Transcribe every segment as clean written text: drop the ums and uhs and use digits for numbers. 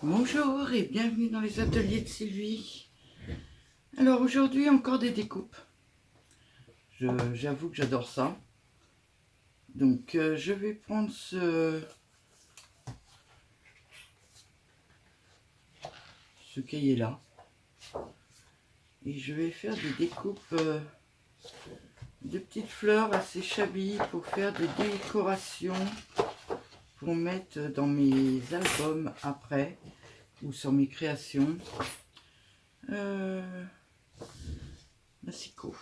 Bonjour et bienvenue dans les ateliers de Sylvie. Alors aujourd'hui encore des découpes. J'avoue que j'adore ça. Donc je vais prendre ce cahier là et je vais faire des découpes de petites fleurs assez chabies pour faire des décorations pour mettre dans mes albums après ou sur mes créations. Massicot.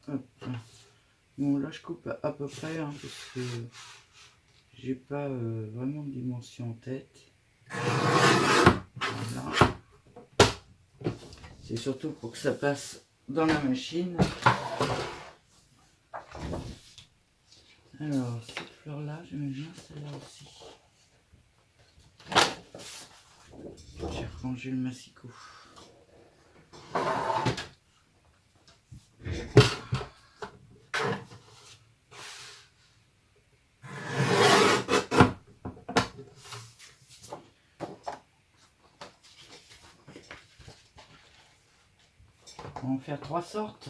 Hop. Bon là je coupe à peu près hein, parce que j'ai pas vraiment de dimension en tête. Voilà. C'est surtout pour que ça passe dans la machine. Alors cette fleur là j'aime bien celle-là aussi. J'ai rangé le massicot. On va en faire 3 sortes.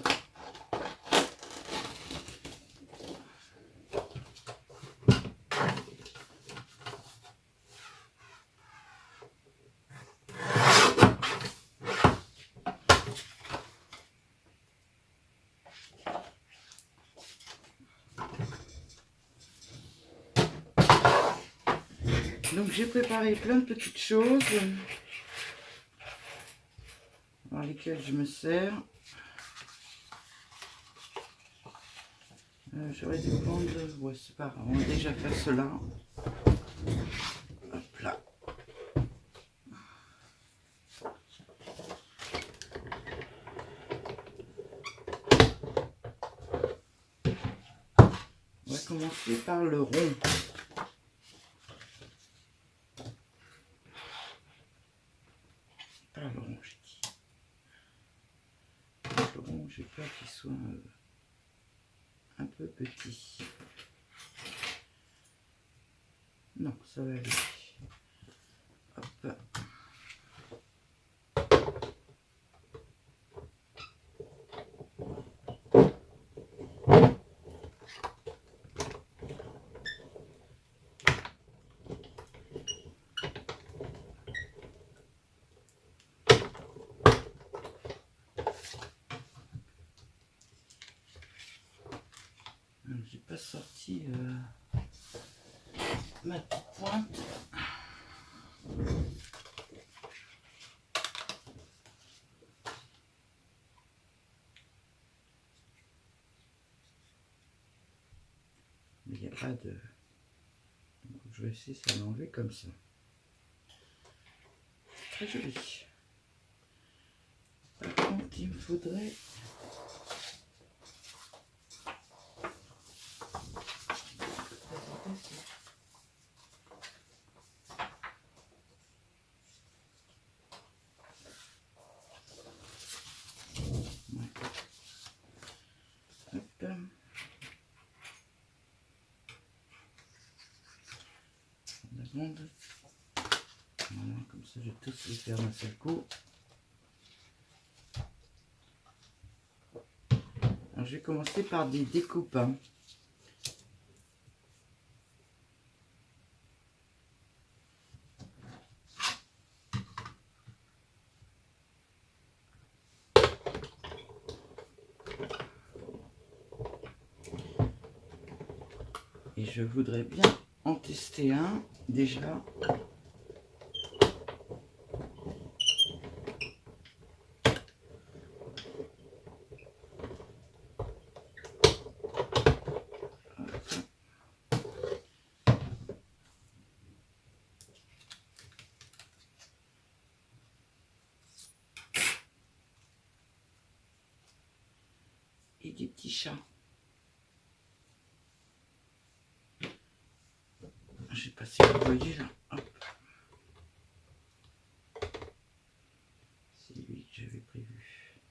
Donc j'ai préparé plein de petites choses dans lesquelles je me sers. J'aurais dû prendre... Ouais, c'est pas grave, on va déjà faire cela. Hop là. On va commencer par le rond. Par le rond, j'ai dit. Le rond, j'ai peur qu'il soit un peu petit. Non, ça va aller. Hop. J'ai pas sorti ma petite pointe. Mais il n'y a pas de... Donc, je vais essayer de l'enlever comme ça. Très joli. Par contre, il me faudrait... Voilà, comme ça je vais tous les faire d'un seul coup. Alors, je vais commencer par des découpes. Hein. Et je voudrais bien en tester un déjà. Et des petits chats. Je sais pas si vous voyez là. Hop. C'est lui que j'avais prévu.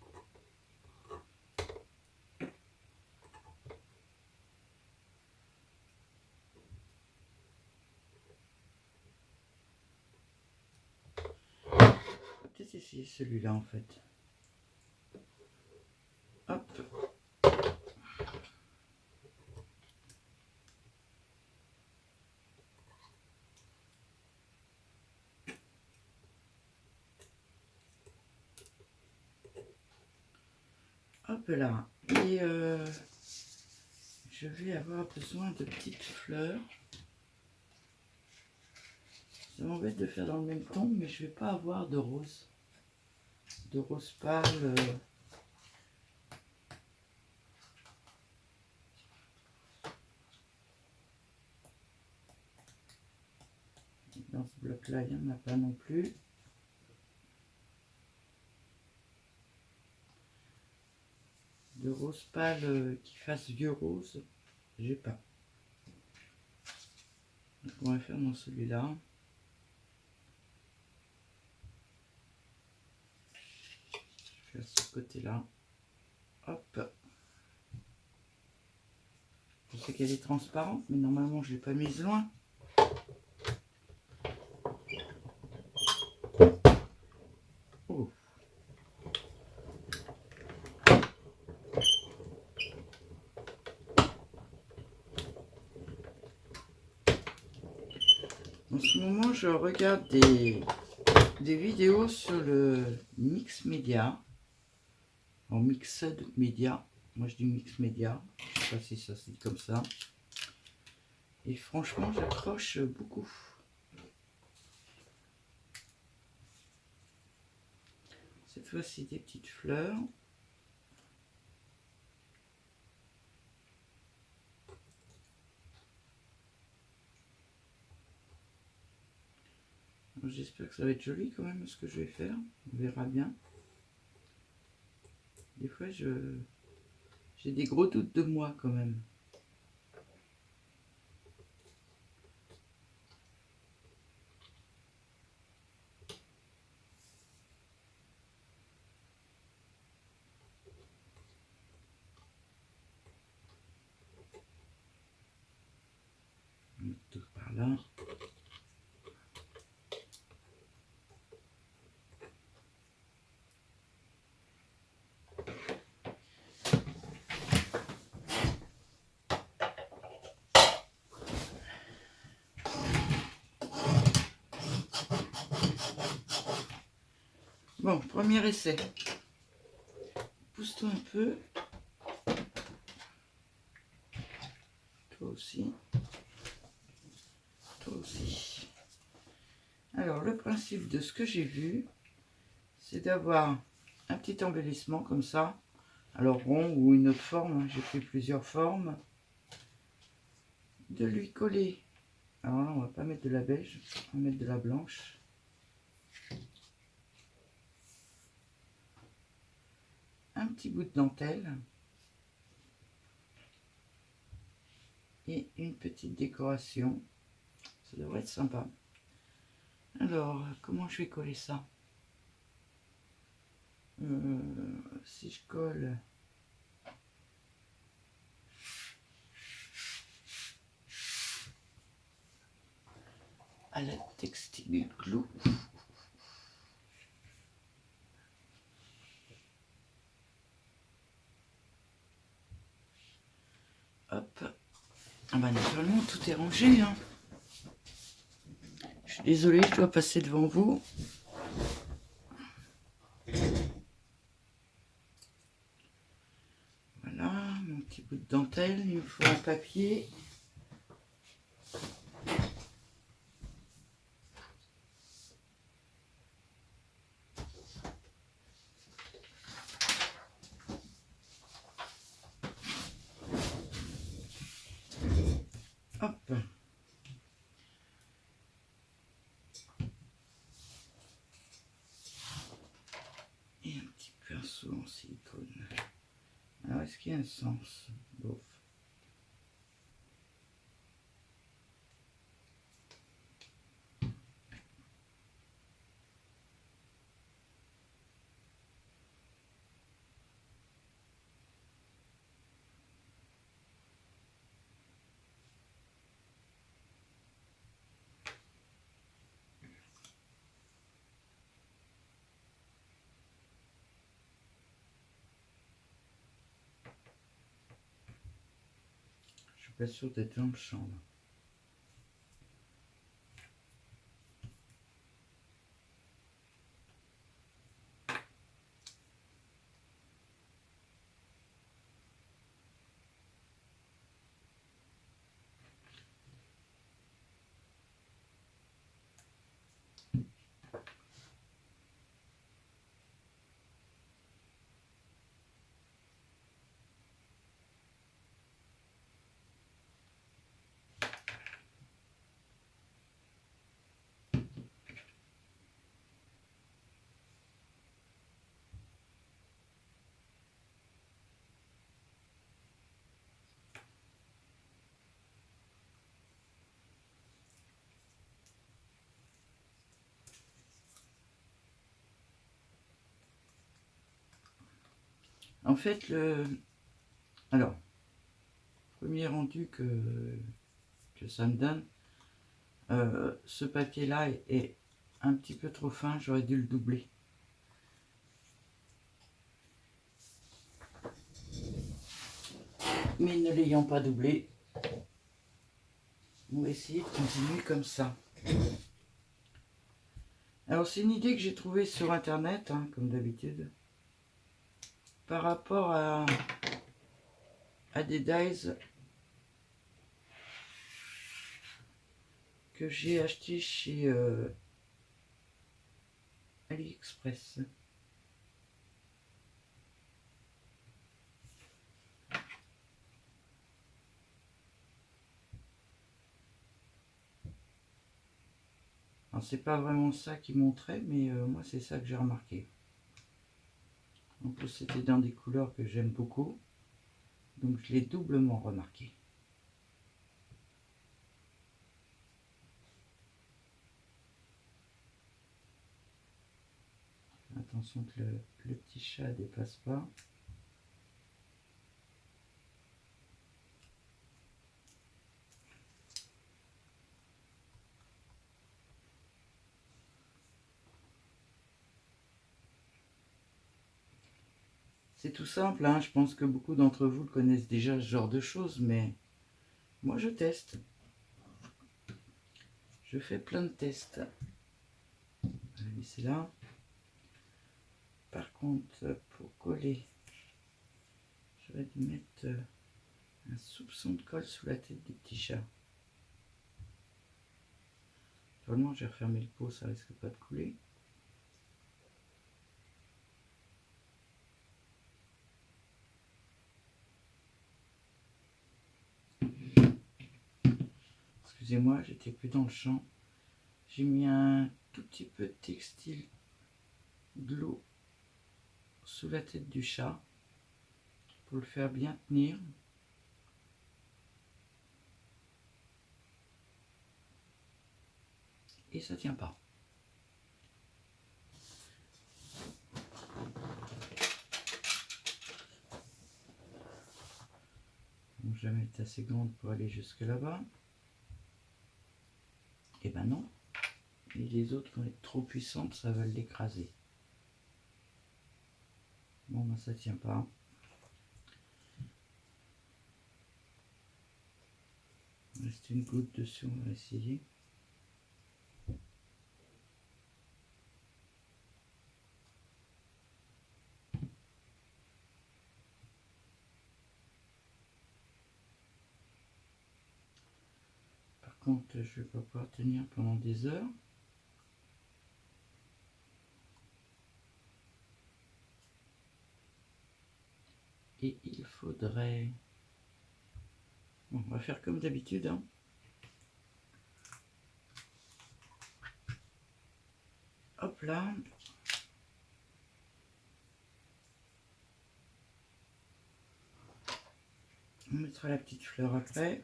essayer celui-là en fait. Hop. Hop là. Et je vais avoir besoin de petites fleurs. Ça m'embête de faire dans le même ton, mais je vais pas avoir de rose. De rose pâle. Dans ce bloc-là, il n'y en a pas non plus. De rose pâle qui fasse vieux rose, j'ai pas. Donc on va faire dans celui-là. Je vais faire ce côté-là. Hop. Je sais qu'elle est transparente, mais normalement je ne l'ai pas mise loin. Oh. En ce moment, je regarde des vidéos sur le Mix Media. En Mixed Media. Moi, je dis Mix Media. Je ne sais pas si ça se dit comme ça. Et franchement, j'accroche beaucoup. Cette fois-ci, des petites fleurs. J'espère que ça va être joli quand même ce que je vais faire. On verra bien. Des fois, j'ai des gros doutes de moi quand même. Tout par là. Bon, premier essai. Pousse-toi un peu. Toi aussi. Toi aussi. Alors, le principe de ce que j'ai vu, c'est d'avoir un petit embellissement comme ça. Alors rond ou une autre forme. J'ai fait plusieurs formes. De lui coller. Alors là, on va pas mettre de la beige. On va mettre de la blanche. Un petit bout de dentelle. Et une petite décoration. Ça devrait être sympa. Alors, comment je vais coller ça? Si je colle à la textile glue, hop, ah bah naturellement tout est rangé, hein. Je suis désolée, je dois passer devant vous. Voilà, mon petit bout de dentelle, il me faut un papier. Hop. Et un petit pinceau en silicone. Alors, est-ce qu'il y a un sens? Bof. pas sûr d'être dans le champ là. En fait, alors, premier rendu que ça me donne, ce papier-là est un petit peu trop fin, j'aurais dû le doubler. Mais ne l'ayant pas doublé, on va essayer de continuer comme ça. Alors c'est une idée que j'ai trouvée sur internet, hein, comme d'habitude, par rapport à des dies que j'ai acheté chez AliExpress. Alors c'est pas vraiment ça qui montrait, mais moi c'est ça que j'ai remarqué. En plus c'était dans des couleurs que j'aime beaucoup, donc je l'ai doublement remarqué. Attention que le petit chat dépasse pas. C'est tout simple, hein. Je pense que beaucoup d'entre vous le connaissent déjà ce genre de choses, mais moi je teste. Je fais plein de tests. Allez, c'est là. Par contre, pour coller, j'aurais dû mettre un soupçon de colle sous la tête du petit chat. Normalement, j'ai refermé le pot, ça risque pas de couler. Excusez-moi, j'étais plus dans le champ. J'ai mis un tout petit peu de textile de l'eau sous la tête du chat pour le faire bien tenir. Et ça tient pas. Donc je la mets assez grande pour aller jusque là-bas. Et ben non. Et les autres vont être trop puissantes, ça va l'écraser. Bon ben ça tient pas. Il reste une goutte dessus, on va essayer. Par contre, je vais pas pouvoir tenir pendant des heures. Et il faudrait... Bon, on va faire comme d'habitude, hein. Hop là. On mettra la petite fleur après.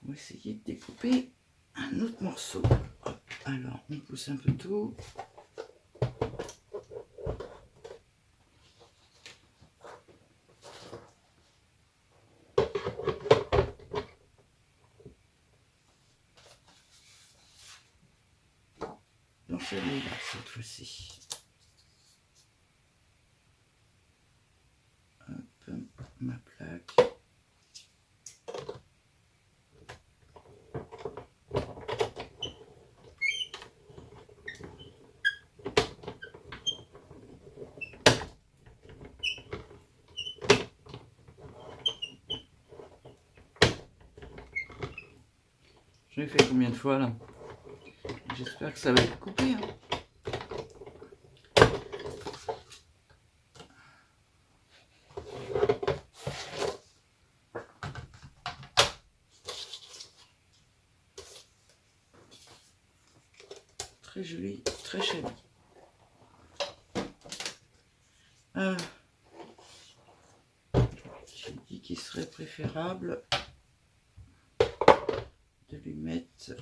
On va essayer de découper un autre morceau. Hop. Alors, on pousse un peu tout. Dans celui-là, cette fois-ci. Hop, ma Je l'ai fait combien de fois là? J'espère que ça va être coupé. Hein. Très joli, très chablis. J'ai dit qu'il serait préférable de lui mettre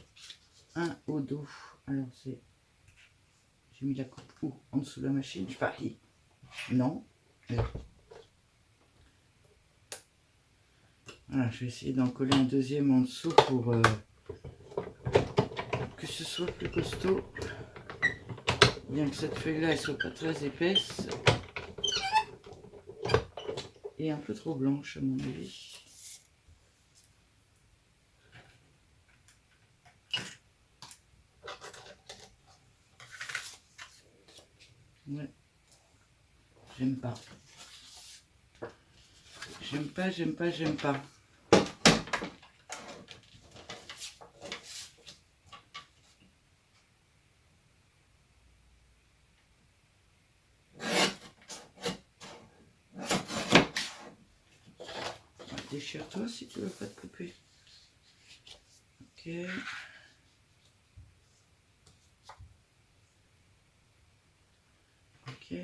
un au dos. Alors c'est... J'ai mis la coupe où? En dessous de la machine, je parie. Non. Voilà, je vais essayer d'en coller un deuxième en dessous pour que ce soit plus costaud. Bien que cette feuille là elle soit pas très épaisse. Et un peu trop blanche à mon avis. Ouais. J'aime pas. J'aime pas, j'aime pas, j'aime pas. Déchire-toi si tu veux pas te couper. Ok. Ok.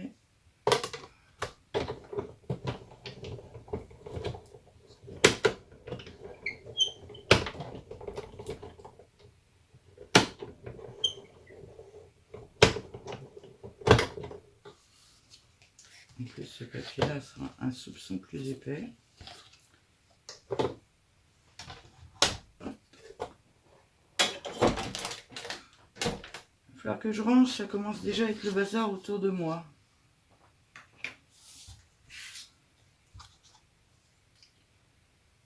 En plus, ce papier-là sera un soupçon plus épais. Il va falloir que je range, ça commence déjà avec le bazar autour de moi.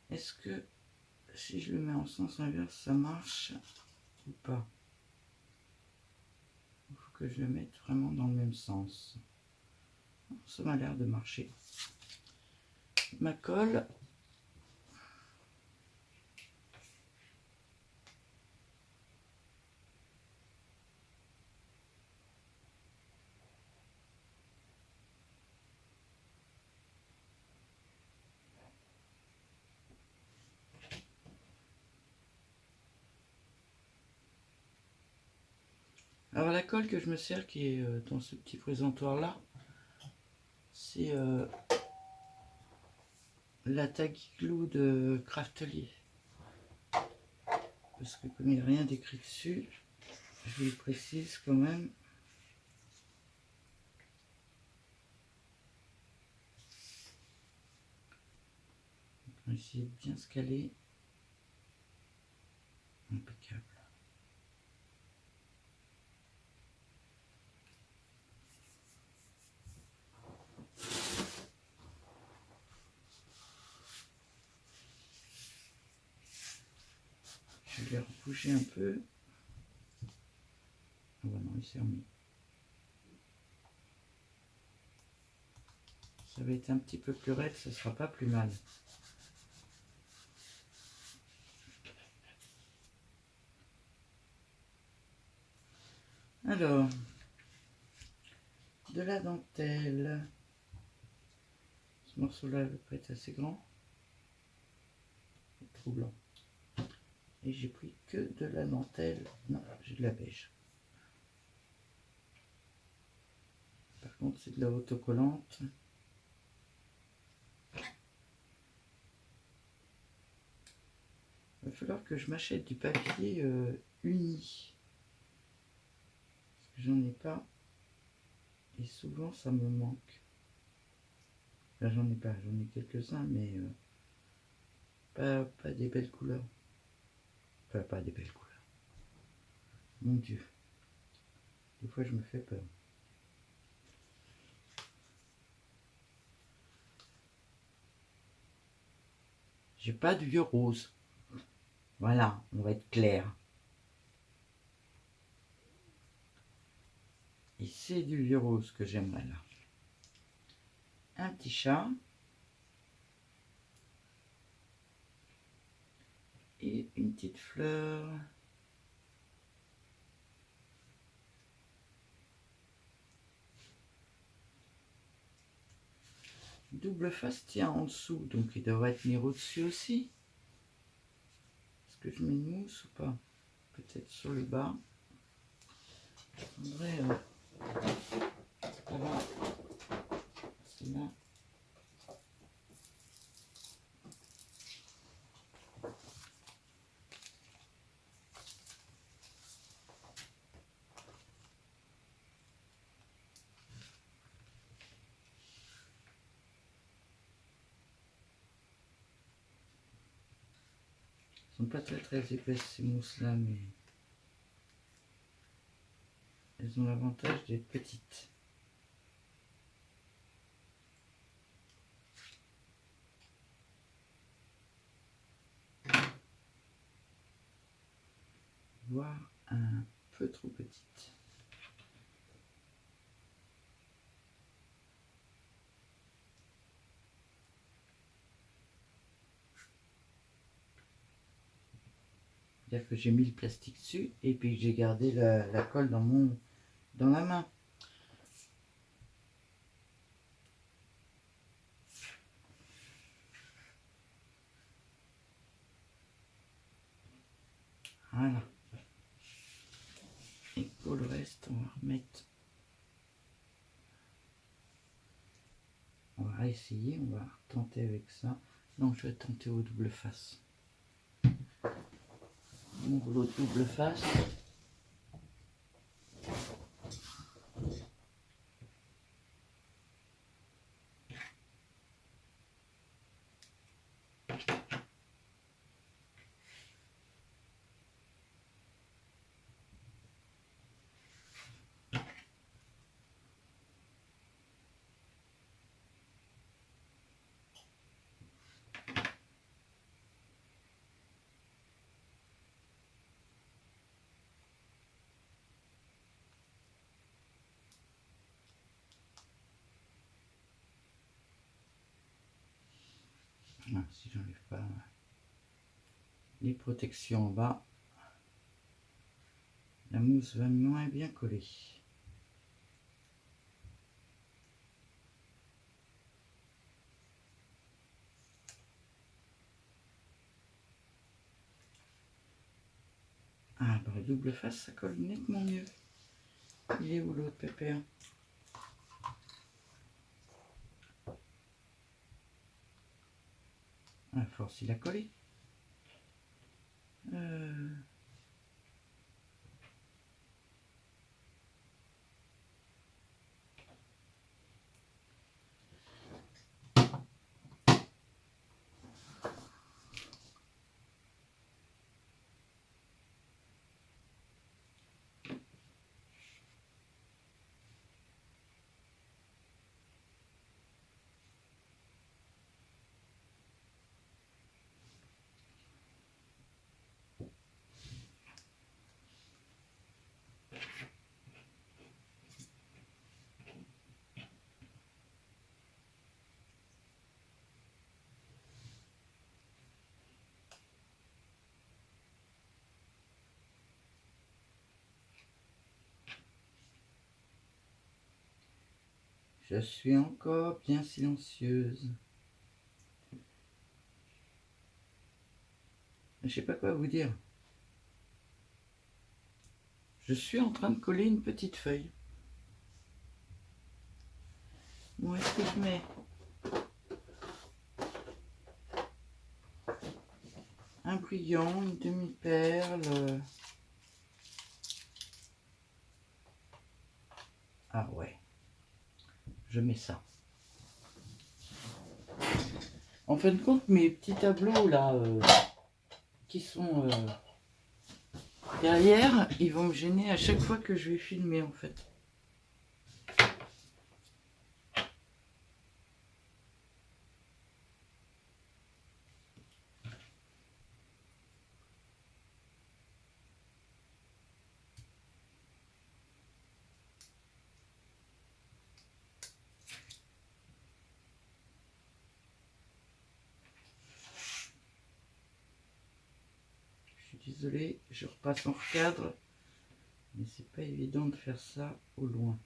Est-ce que si je le mets en sens inverse, ça marche ou pas? Il faut que je le mette vraiment dans le même sens. Ça m'a l'air de marcher. Ma colle. Alors la colle que je me sers qui est dans ce petit présentoir là, c'est la Tacky Glue de Craftelier. Parce que comme il n'y a rien d'écrit dessus, je vous le précise quand même. On va essayer de bien se caler. Impeccable. Je vais rebouger un peu. Ah bah non, il s'est remis. Ça va être un petit peu plus raide, ça sera pas plus mal. Alors, de la dentelle. Ce morceau-là, le peut être assez grand. Trop blanc. Et j'ai pris que de la dentelle. Non, j'ai de la beige. Par contre, c'est de la autocollante. Il va falloir que je m'achète du papier uni. Parce que j'en ai pas. Et souvent, ça me manque. Là, j'en ai pas. J'en ai quelques-uns, mais pas des belles couleurs. Enfin, pas des belles couleurs. Mon Dieu. Des fois, je me fais peur. J'ai pas de vieux rose. Voilà, on va être clair. Et c'est du vieux rose que j'aimerais là. Un petit chat. Et une petite fleur double face tient en dessous, donc il devrait tenir au-dessus aussi. Est-ce que je mets une mousse ou pas? Peut-être sur le bas. Je voudrais voilà. Là. Elles sont pas très épaisses ces mousses là, mais elles ont l'avantage d'être petites. Voire un peu trop petites. C'est-à-dire que j'ai mis le plastique dessus et puis j'ai gardé la colle dans la main. Voilà. Et pour le reste, on va remettre. On va essayer, on va tenter avec ça. Non, je vais tenter au double face. Mon rouleau de double face. Ah, si j'enlève pas les protections en bas, la mousse va moins bien coller. Ah, bah, le double face, ça colle nettement mieux. Il est où l'autre pépère? À force, il a collé. Je suis encore bien silencieuse. Je sais pas quoi vous dire. Je suis en train de coller une petite feuille. Où est-ce que je mets? Un brillant, une demi-perle. Ah ouais. Je mets ça. En fin de compte, mes petits tableaux là, qui sont derrière, ils vont me gêner à chaque fois que je vais filmer en fait. Je suis désolée, je repasse en recadre, mais c'est pas évident de faire ça au loin.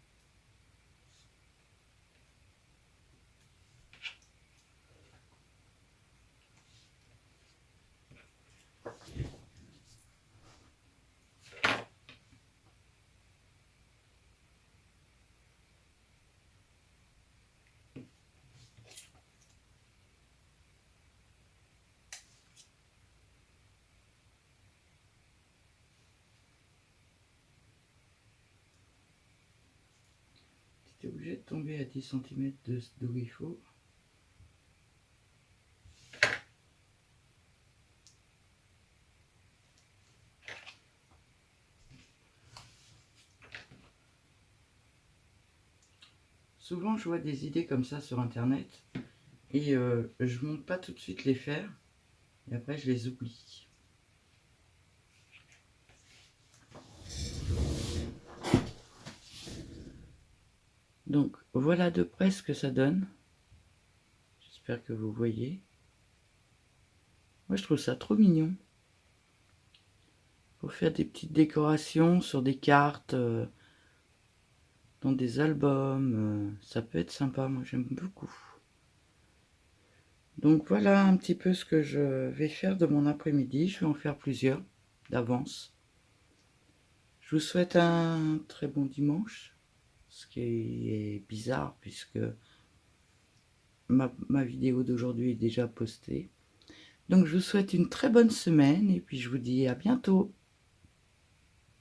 obligé de tomber à 10 cm d'où il faut. Souvent je vois des idées comme ça sur internet et je monte pas tout de suite les faire et après je les oublie. Donc voilà de près ce que ça donne. J'espère que vous voyez. Moi je trouve ça trop mignon. Pour faire des petites décorations sur des cartes, dans des albums, ça peut être sympa, moi j'aime beaucoup. Donc voilà un petit peu ce que je vais faire de mon après-midi. Je vais en faire plusieurs d'avance. Je vous souhaite un très bon dimanche, ce qui est bizarre puisque ma vidéo d'aujourd'hui est déjà postée. Donc je vous souhaite une très bonne semaine et puis je vous dis à bientôt.